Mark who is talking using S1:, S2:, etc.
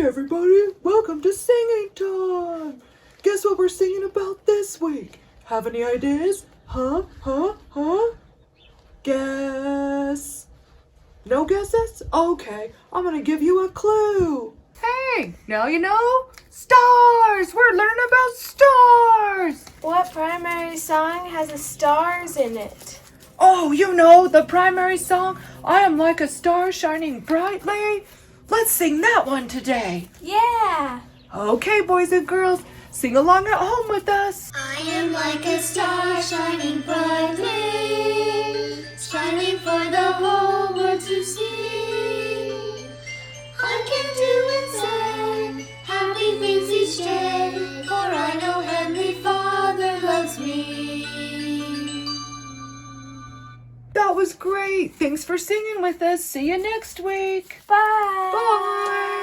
S1: everybody, welcome to singing time. Guess what we're singing about this week? Have any ideas? Huh? Guess. No guesses? Okay, I'm gonna give you a clue.
S2: Hey, now you know? Stars! We're learning about stars!
S3: What primary song has the stars in it?
S2: Oh, you know, the primary song, I Am Like a Star Shining Brightly. Let's sing that one today.
S3: Yeah!
S2: Okay, boys and girls, sing along at home with us.
S4: I am like a star shining brightly, shining for the whole world to see. I can do and say happy things each day, for I know Heavenly Father loves me.
S2: That was great. Thanks for singing with us. See you next week.
S3: Bye!
S2: Bye!